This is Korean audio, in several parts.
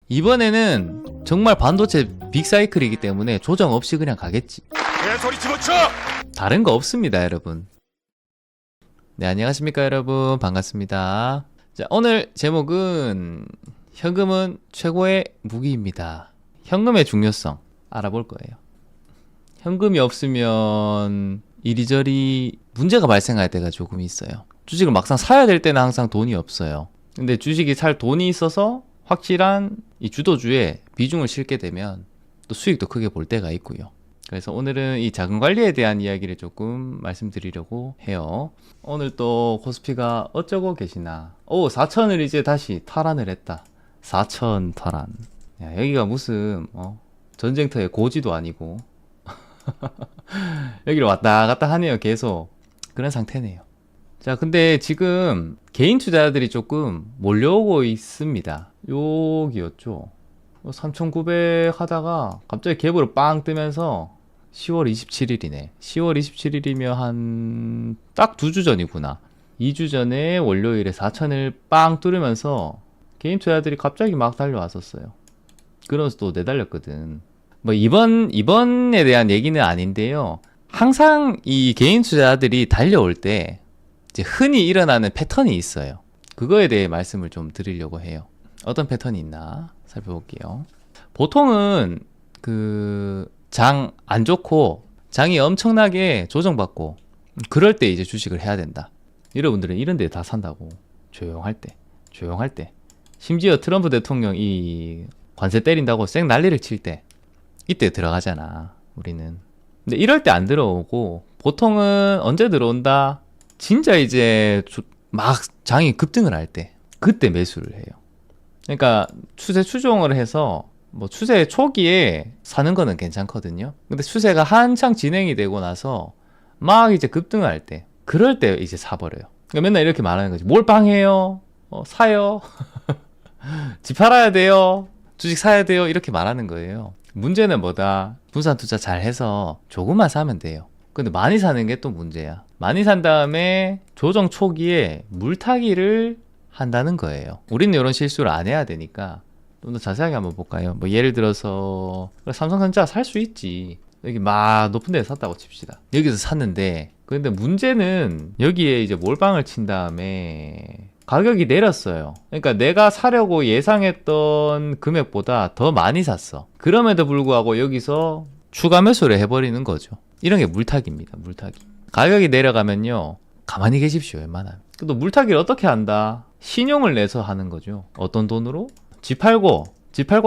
이번에는 정말 반도체 빅사이클이기 때문에 조정 없이 그냥 가겠지. 개소리 집어쳐! 다른 거 없습니다, 여러분. 네, 안녕하십니까, 여러분. 반갑습니다. 자, 오늘 제목은 현금은 최고의 무기입니다. 현금의 중요성 알아볼 거예요. 현금이 없으면 이리저리 문제가 발생할 때가 조금 있어요. 주식을 막상 사야 될 때는 항상 돈이 없어요. 근데 주식이 살 돈이 있어서 확실한 이 주도주에 비중을 실게 되면 또 수익도 크게 볼 때가 있고요. 그래서 오늘은 이 자금 관리에 대한 이야기를 조금 말씀드리려고 해요. 오늘 또 코스피가 어쩌고 계시나. 4천을 이제 다시 탈환을 했다. 4천 탈환. 야, 여기가 무슨 전쟁터의 고지도 아니고 여기를 왔다 갔다 하네요. 계속 그런 상태네요. 자, 근데 지금 개인 투자자들이 조금 몰려오고 있습니다. 여기였죠. 3,900 하다가 갑자기 갭으로 빵 뜨면서 10월 27일이네. 10월 27일이면 한 딱 2주 전이구나. 2주 전에 월요일에 4,000을 빵 뚫으면서 개인 투자자들이 갑자기 막 달려왔었어요. 그러면서 또 내달렸거든. 뭐 이번에 대한 얘기는 아닌데요. 항상 이 개인 투자자들이 달려올 때 이제 흔히 일어나는 패턴이 있어요. 그거에 대해 말씀을 좀 드리려고 해요. 어떤 패턴이 있나 살펴볼게요. 보통은 장 안 좋고 장이 엄청나게 조정받고 그럴 때 이제 주식을 해야 된다. 여러분들은 이런 데 다 산다고. 조용할 때 심지어 트럼프 대통령 이 관세 때린다고 쌩 난리를 칠 때 이때 들어가잖아 우리는. 근데 이럴 때 안 들어오고 보통은 언제 들어온다? 진짜 이제 막 장이 급등을 할 때 그때 매수를 해요. 그러니까 추세 추종을 해서 뭐 추세 초기에 사는 거는 괜찮거든요. 근데 추세가 한창 진행이 되고 나서 막 이제 급등을 할 때 그럴 때 이제 사버려요. 그러니까 맨날 이렇게 말하는 거지. 몰빵해요. 사요. 집 팔아야 돼요. 주식 사야 돼요. 이렇게 말하는 거예요. 문제는 뭐다? 분산 투자 잘 해서 조금만 사면 돼요. 근데 많이 사는 게 또 문제야. 많이 산 다음에 조정 초기에 물타기를 한다는 거예요. 우리는 이런 실수를 안 해야 되니까 좀 더 자세하게 한번 볼까요? 뭐 예를 들어서 삼성전자 살 수 있지. 여기 막 높은 데서 샀다고 칩시다. 여기서 샀는데 근데 문제는 여기에 이제 몰빵을 친 다음에 가격이 내렸어요. 그러니까 내가 사려고 예상했던 금액보다 더 많이 샀어. 그럼에도 불구하고 여기서 추가 매수를 해버리는 거죠. 이런 게 물타기입니다. 물타기. 가격이 내려가면요 가만히 계십시오. 웬만하면. 또 물타기를 어떻게 한다? 신용을 내서 하는 거죠. 어떤 돈으로? 집 팔고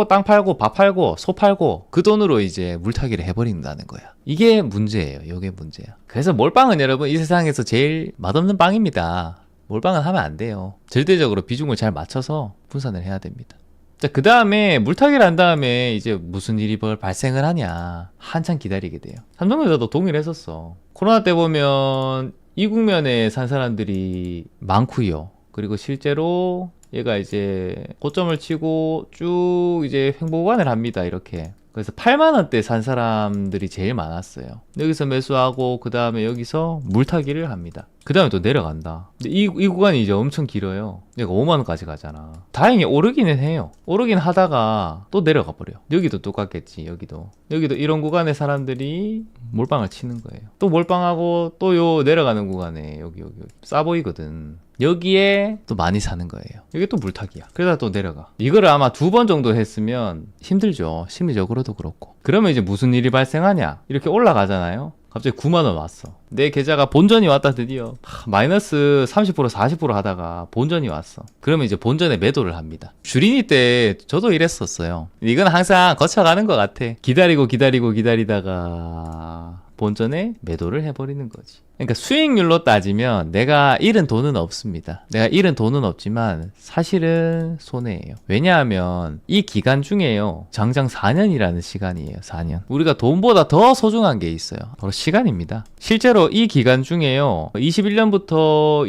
땅 팔고 밥 팔고 소 팔고 그 돈으로 이제 물타기를 해버린다는 거야. 이게 문제예요. 이게 문제야. 그래서 몰빵은 여러분 이 세상에서 제일 맛없는 빵입니다. 몰빵은 하면 안 돼요. 절대적으로 비중을 잘 맞춰서 분산을 해야 됩니다. 자, 그 다음에 물타기를 한 다음에 이제 무슨 일이 발생을 하냐. 한참 기다리게 돼요. 삼성전자도 동의를 했었어. 코로나 때 보면 이 국면에 산 사람들이 많고요. 그리고 실제로 얘가 이제 고점을 치고 쭉 이제 횡보관을 합니다. 이렇게. 그래서 8만원대 산 사람들이 제일 많았어요. 여기서 매수하고 그 다음에 여기서 물타기를 합니다. 그 다음에 또 내려간다. 근데 이 구간이 이제 엄청 길어요. 얘가 5만원까지 가잖아. 다행히 오르기는 해요. 오르긴 하다가 또 내려가 버려. 여기도 똑같겠지. 여기도 이런 구간에 사람들이 몰빵을 치는 거예요. 또 몰빵하고 또 요 내려가는 구간에 여기 싸 보이거든. 여기에 또 많이 사는 거예요. 이게 또 물타기야. 그러다 또 내려가. 이거를 아마 2번 정도 했으면 힘들죠. 심리적으로도 그렇고. 그러면 이제 무슨 일이 발생하냐? 이렇게 올라가잖아요. 갑자기 9만원 왔어. 내 계좌가 본전이 왔다 드디어. 마이너스 30% 40% 하다가 본전이 왔어. 그러면 이제 본전에 매도를 합니다. 주린이 때 저도 이랬었어요. 이건 항상 거쳐가는 것 같아. 기다리다가 본전에 매도를 해버리는 거지. 그러니까 수익률로 따지면 내가 잃은 돈은 없습니다. 내가 잃은 돈은 없지만 사실은 손해예요. 왜냐하면 이 기간 중에요. 장장 4년이라는 시간이에요. 4년. 우리가 돈보다 더 소중한 게 있어요. 바로 시간입니다. 실제로 실제로 이 기간 중에요, 21년부터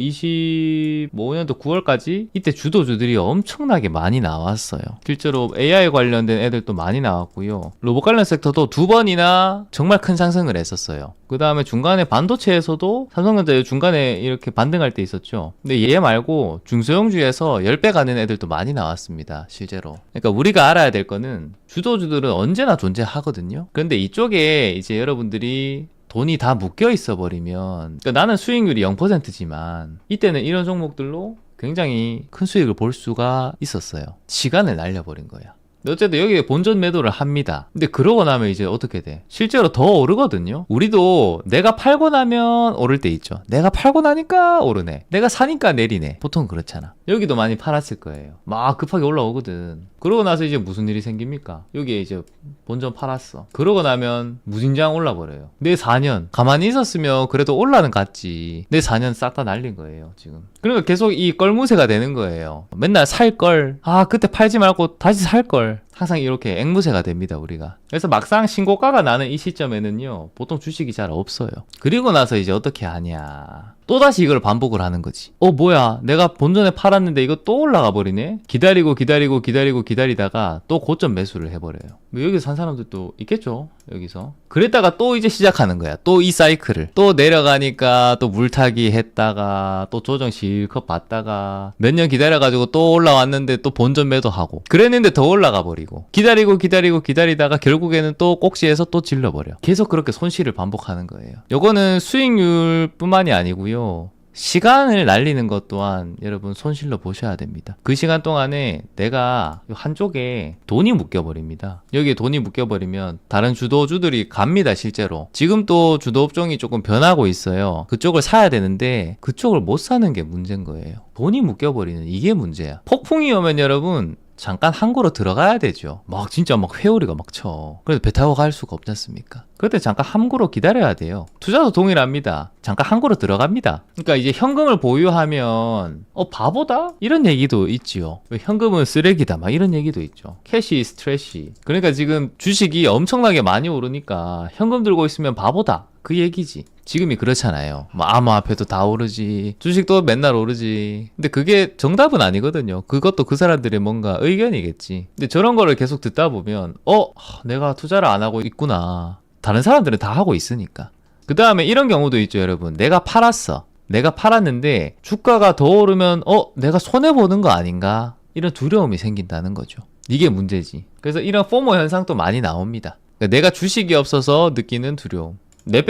25년도 9월까지 이때 주도주들이 엄청나게 많이 나왔어요. 실제로 AI 관련된 애들도 많이 나왔고요. 로봇 관련 섹터도 2번이나 정말 큰 상승을 했었어요. 그 다음에 중간에 반도체에서도 삼성전자 중간에 이렇게 반등할 때 있었죠. 근데 얘 말고 중소형주에서 10배 가는 애들도 많이 나왔습니다. 실제로. 그러니까 우리가 알아야 될 거는 주도주들은 언제나 존재하거든요. 그런데 이쪽에 이제 여러분들이 돈이 다 묶여 있어 버리면, 그러니까 나는 수익률이 0%지만 이때는 이런 종목들로 굉장히 큰 수익을 볼 수가 있었어요. 시간을 날려버린 거야. 어쨌든 여기에 본전 매도를 합니다. 근데 그러고 나면 이제 어떻게 돼? 실제로 더 오르거든요. 우리도 내가 팔고 나면 오를 때 있죠. 내가 팔고 나니까 오르네, 내가 사니까 내리네. 보통 그렇잖아. 여기도 많이 팔았을 거예요. 막 급하게 올라오거든. 그러고 나서 이제 무슨 일이 생깁니까? 여기에 이제 본전 팔았어. 그러고 나면 무진장 올라버려요. 내 4년 가만히 있었으면 그래도 올라는 갔지. 내 4년 싹 다 날린 거예요 지금. 그러니까 계속 이 껄무새가 되는 거예요. 맨날 살걸, 아 그때 팔지 말고 다시 살걸, 항상 이렇게 앵무새가 됩니다 우리가. 그래서 막상 신고가가 나는 이 시점에는요, 보통 주식이 잘 없어요. 그리고 나서 이제 어떻게 하냐, 또다시 이걸 반복을 하는 거지. 뭐야, 내가 본전에 팔았는데 이거 또 올라가 버리네. 기다리다가 또 고점 매수를 해버려요. 뭐 여기서 산 사람들도 있겠죠, 여기서. 그랬다가 또 이제 시작하는 거야. 또 이 사이클을. 또 내려가니까 또 물타기 했다가 또 조정 실컷 받다가 몇 년 기다려가지고 또 올라왔는데 또 본전 매도하고, 그랬는데 더 올라가 버리고, 기다리다가 결국에는 또 꼭지에서 또 질러버려. 계속 그렇게 손실을 반복하는 거예요. 요거는 수익률 뿐만이 아니고요, 시간을 날리는 것 또한 여러분 손실로 보셔야 됩니다. 그 시간 동안에 내가 한쪽에 돈이 묶여버립니다. 여기에 돈이 묶여버리면 다른 주도주들이 갑니다. 실제로 지금 또 주도업종이 조금 변하고 있어요. 그쪽을 사야 되는데 그쪽을 못 사는 게 문제인 거예요. 돈이 묶여버리는 이게 문제야. 폭풍이 오면 여러분 잠깐 항구로 들어가야 되죠. 막 진짜 막 회오리가 막 쳐. 그래도 배 타고 갈 수가 없지 않습니까? 그때 잠깐 항구로 기다려야 돼요. 투자도 동일합니다. 잠깐 항구로 들어갑니다. 그러니까 이제 현금을 보유하면 바보다? 이런 얘기도 있지요. 현금은 쓰레기다 막 이런 얘기도 있죠. 캐시 is 트래시. 그러니까 지금 주식이 엄청나게 많이 오르니까 현금 들고 있으면 바보다, 그 얘기지. 지금이 그렇잖아요. 뭐 암호화폐도 다 오르지, 주식도 맨날 오르지. 근데 그게 정답은 아니거든요. 그것도 그 사람들의 뭔가 의견이겠지. 근데 저런 거를 계속 듣다 보면 내가 투자를 안 하고 있구나. 다른 사람들은 다 하고 있으니까. 그 다음에 이런 경우도 있죠 여러분. 내가 팔았어. 내가 팔았는데 주가가 더 오르면 내가 손해보는 거 아닌가, 이런 두려움이 생긴다는 거죠. 이게 문제지. 그래서 이런 포모 현상도 많이 나옵니다. 그러니까 내가 주식이 없어서 느끼는 두려움. 나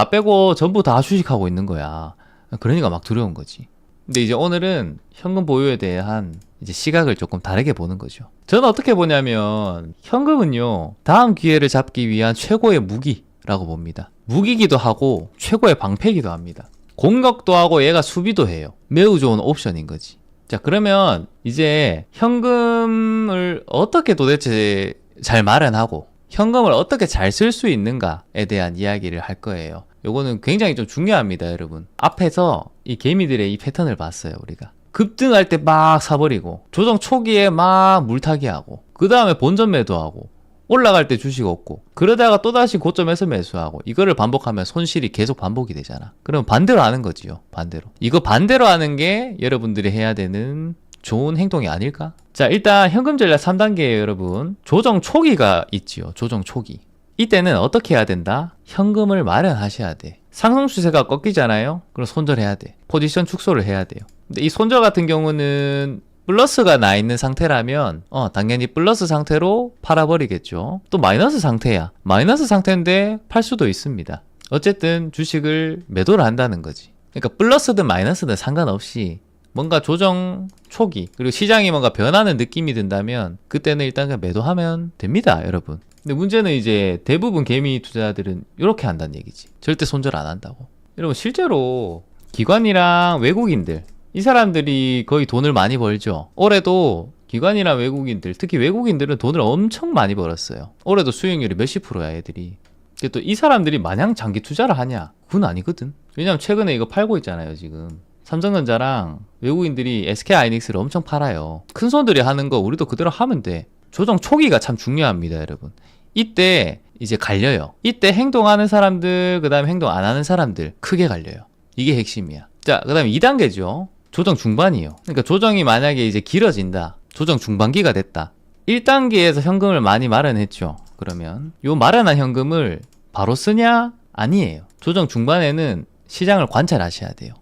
빼고 전부 다 주식하고 있는 거야. 그러니까 막 두려운 거지. 근데 이제 오늘은 현금 보유에 대한 이제 시각을 조금 다르게 보는 거죠. 저는 어떻게 보냐면 현금은요, 다음 기회를 잡기 위한 최고의 무기라고 봅니다. 무기기도 하고 최고의 방패기도 합니다. 공격도 하고 얘가 수비도 해요. 매우 좋은 옵션인 거지. 자, 그러면 이제 현금을 어떻게 도대체 잘 마련하고 현금을 어떻게 잘 쓸 수 있는가에 대한 이야기를 할 거예요. 요거는 굉장히 좀 중요합니다 여러분. 앞에서 이 개미들의 이 패턴을 봤어요. 우리가 급등할 때 막 사버리고, 조정 초기에 막 물타기하고, 그 다음에 본전 매도하고, 올라갈 때 주식 얻고, 그러다가 또다시 고점에서 매수하고, 이거를 반복하면 손실이 계속 반복이 되잖아. 그럼 반대로 하는 거지요. 반대로. 이거 반대로 하는 게 여러분들이 해야 되는 좋은 행동이 아닐까? 자, 일단 현금 전략 3단계에 여러분, 조정 초기가 있지요. 조정 초기. 이때는 어떻게 해야 된다? 현금을 마련하셔야 돼. 상승 추세가 꺾이잖아요? 그럼 손절해야 돼. 포지션 축소를 해야 돼요. 근데 이 손절 같은 경우는 플러스가 나 있는 상태라면 당연히 플러스 상태로 팔아버리겠죠. 또 마이너스 상태야. 마이너스 상태인데 팔 수도 있습니다. 어쨌든 주식을 매도를 한다는 거지. 그러니까 플러스든 마이너스든 상관없이 뭔가 조정 초기, 그리고 시장이 뭔가 변하는 느낌이 든다면 그때는 일단 그냥 매도하면 됩니다 여러분. 근데 문제는 이제 대부분 개미 투자들은 이렇게 한다는 얘기지. 절대 손절 안 한다고. 여러분 실제로 기관이랑 외국인들, 이 사람들이 거의 돈을 많이 벌죠. 올해도 기관이랑 외국인들, 특히 외국인들은 돈을 엄청 많이 벌었어요. 올해도 수익률이 몇십 프로야 애들이. 근데 또 이 사람들이 마냥 장기 투자를 하냐? 그건 아니거든. 왜냐면 최근에 이거 팔고 있잖아요 지금. 삼성전자랑 외국인들이 SK하이닉스를 엄청 팔아요. 큰 손들이 하는 거 우리도 그대로 하면 돼. 조정 초기가 참 중요합니다 여러분. 이때 이제 갈려요. 이때 행동하는 사람들, 그 다음에 행동 안 하는 사람들 크게 갈려요. 이게 핵심이야. 자, 그 다음에 2단계죠. 조정 중반이요. 그러니까 조정이 만약에 이제 길어진다. 조정 중반기가 됐다. 1단계에서 현금을 많이 마련했죠. 그러면 요 마련한 현금을 바로 쓰냐? 아니에요. 조정 중반에는 시장을 관찰하셔야 돼요.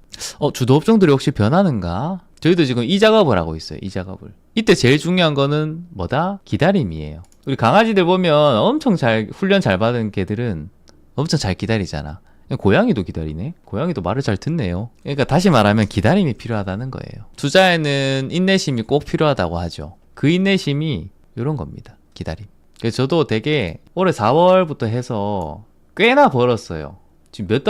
주도업종들이 혹시 변하는가? 저희도 지금 이 작업을 하고 있어요. 이 작업을. 이때 제일 중요한 거는 뭐다? 기다림이에요. 우리 강아지들 보면 엄청 잘 훈련 잘 받은 개들은 엄청 잘 기다리잖아. 고양이도 기다리네. 고양이도 말을 잘 듣네요. 그러니까 다시 말하면 기다림이 필요하다는 거예요. 투자에는 인내심이 꼭 필요하다고 하죠. 그 인내심이 이런 겁니다. 기다림. 그래서 저도 되게 올해 4월부터 해서 꽤나 벌었어요. 지금 몇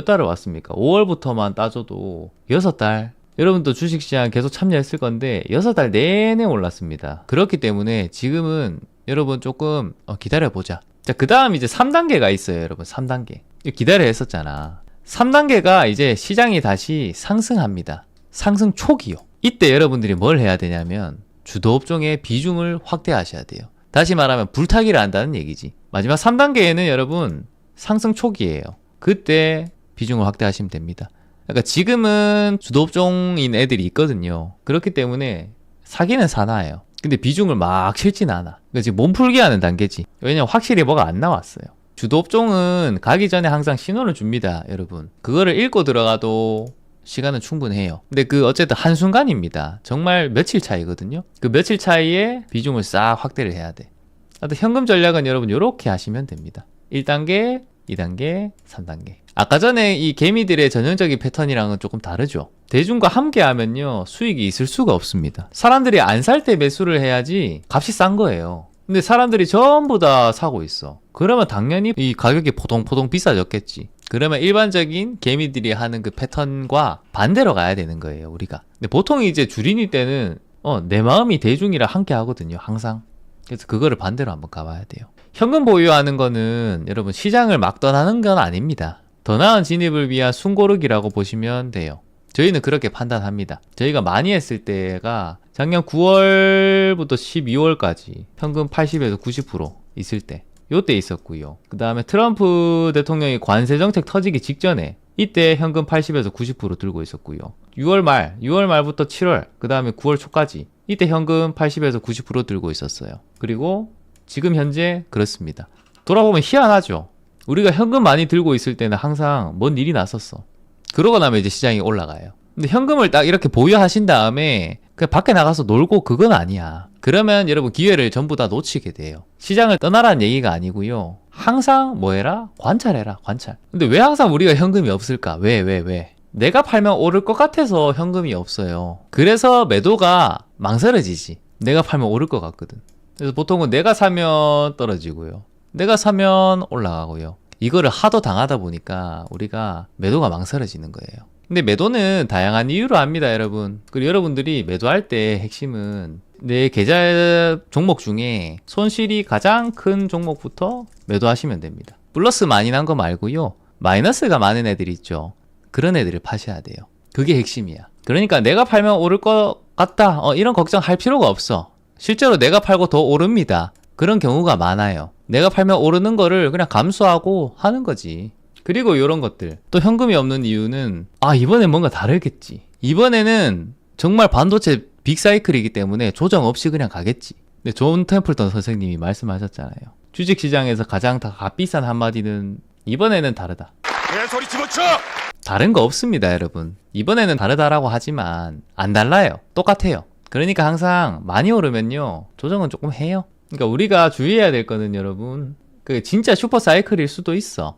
달을 왔습니까? 5월부터만 따져도 6달. 여러분도 주식시장 계속 참여했을 건데 6달 내내 올랐습니다. 그렇기 때문에 지금은 여러분 조금 기다려보자. 자, 그 다음 이제 3단계가 있어요. 여러분 3단계. 기다려 했었잖아. 3단계가 이제 시장이 다시 상승합니다. 상승 초기요. 이때 여러분들이 뭘 해야 되냐면 주도업종의 비중을 확대하셔야 돼요. 다시 말하면 불타기를 한다는 얘기지. 마지막 3단계에는 여러분 상승 초기예요. 그때 비중을 확대하시면 됩니다. 그러니까 지금은 주도업종인 애들이 있거든요. 그렇기 때문에 사기는 사나예요. 근데 비중을 막 실진 않아. 그러니까 지금 몸풀기 하는 단계지. 왜냐면 확실히 뭐가 안 나왔어요. 주도업종은 가기 전에 항상 신호를 줍니다, 여러분. 그거를 읽고 들어가도 시간은 충분해요. 근데 어쨌든 한순간입니다. 정말 며칠 차이거든요. 그 며칠 차이에 비중을 싹 확대를 해야 돼. 하여튼 현금 전략은 여러분 이렇게 하시면 됩니다. 1단계, 2단계, 3단계. 아까 전에 이 개미들의 전형적인 패턴이랑은 조금 다르죠. 대중과 함께 하면요, 수익이 있을 수가 없습니다. 사람들이 안 살 때 매수를 해야지 값이 싼 거예요. 근데 사람들이 전부 다 사고 있어. 그러면 당연히 이 가격이 포동포동 비싸졌겠지. 그러면 일반적인 개미들이 하는 그 패턴과 반대로 가야 되는 거예요, 우리가. 근데 보통 이제 주린이 때는 내 마음이 대중이랑 함께 하거든요, 항상. 그래서 그거를 반대로 한번 가봐야 돼요. 현금 보유하는 거는 여러분 시장을 막 떠나는 건 아닙니다. 더 나은 진입을 위한 숨고르기라고 보시면 돼요. 저희는 그렇게 판단합니다. 저희가 많이 했을 때가 작년 9월부터 12월까지 현금 80에서 90% 있을 때, 요때 있었고요. 그 다음에 트럼프 대통령이 관세 정책 터지기 직전에 이때 현금 80에서 90% 들고 있었고요. 6월 말부터 7월, 그 다음에 9월 초까지 이때 현금 80에서 90% 들고 있었어요. 그리고 지금 현재 그렇습니다. 돌아보면 희한하죠. 우리가 현금 많이 들고 있을 때는 항상 뭔 일이 났었어. 그러고 나면 이제 시장이 올라가요. 근데 현금을 딱 이렇게 보유하신 다음에 그냥 밖에 나가서 놀고 그건 아니야. 그러면 여러분 기회를 전부 다 놓치게 돼요. 시장을 떠나라는 얘기가 아니고요. 항상 뭐 해라? 관찰해라, 관찰. 근데 왜 항상 우리가 현금이 없을까? 왜? 내가 팔면 오를 것 같아서 현금이 없어요. 그래서 매도가 망설여지지. 내가 팔면 오를 것 같거든. 그래서 보통은 내가 사면 떨어지고요. 내가 사면 올라가고요. 이거를 하도 당하다 보니까 우리가 매도가 망설여지는 거예요. 근데 매도는 다양한 이유로 합니다, 여러분. 그리고 여러분들이 매도할 때 핵심은 내 계좌 종목 중에 손실이 가장 큰 종목부터 매도하시면 됩니다. 플러스 많이 난 거 말고요. 마이너스가 많은 애들이 있죠. 그런 애들을 파셔야 돼요. 그게 핵심이야. 그러니까 내가 팔면 오를 것 같다. 이런 걱정할 필요가 없어. 실제로 내가 팔고 더 오릅니다. 그런 경우가 많아요. 내가 팔면 오르는 거를 그냥 감수하고 하는 거지. 그리고 이런 것들. 또 현금이 없는 이유는 이번엔 뭔가 다르겠지. 이번에는 정말 반도체 빅사이클이기 때문에 조정 없이 그냥 가겠지. 근데 존 템플턴 선생님이 말씀하셨잖아요. 주식시장에서 가장 다 값비싼 한마디는 이번에는 다르다. 소리 집어쳐! 다른 거 없습니다, 여러분. 이번에는 다르다라고 하지만 안 달라요. 똑같아요. 그러니까 항상 많이 오르면요, 조정은 조금 해요. 그러니까 우리가 주의해야 될 거는 여러분, 진짜 슈퍼 사이클일 수도 있어.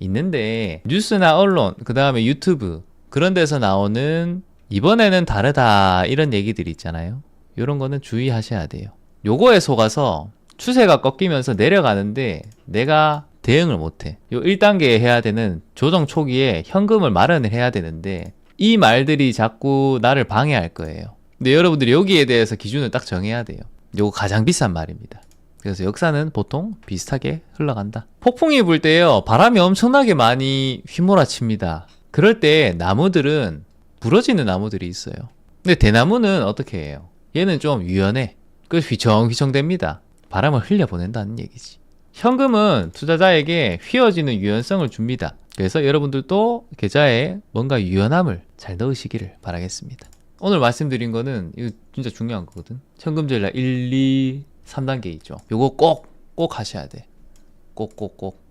있는데 뉴스나 언론, 그 다음에 유튜브 그런 데서 나오는 이번에는 다르다 이런 얘기들이 있잖아요. 이런 거는 주의하셔야 돼요. 요거에 속아서 추세가 꺾이면서 내려가는데 내가 대응을 못해. 요 1단계에 해야 되는 조정 초기에 현금을 마련을 해야 되는데 이 말들이 자꾸 나를 방해할 거예요. 근데 여러분들이 여기에 대해서 기준을 딱 정해야 돼요. 요거 가장 비싼 말입니다. 그래서 역사는 보통 비슷하게 흘러간다. 폭풍이 불 때요, 바람이 엄청나게 많이 휘몰아칩니다. 그럴 때 나무들은 부러지는 나무들이 있어요. 근데 대나무는 어떻게 해요? 얘는 좀 유연해. 그래서 휘청휘청 됩니다. 바람을 흘려보낸다는 얘기지. 현금은 투자자에게 휘어지는 유연성을 줍니다. 그래서 여러분들도 계좌에 뭔가 유연함을 잘 넣으시기를 바라겠습니다. 오늘 말씀드린 거는 이거 진짜 중요한 거거든. 현금 전략 1, 2, 3단계 있죠. 요거 꼭 하셔야 돼. 꼭.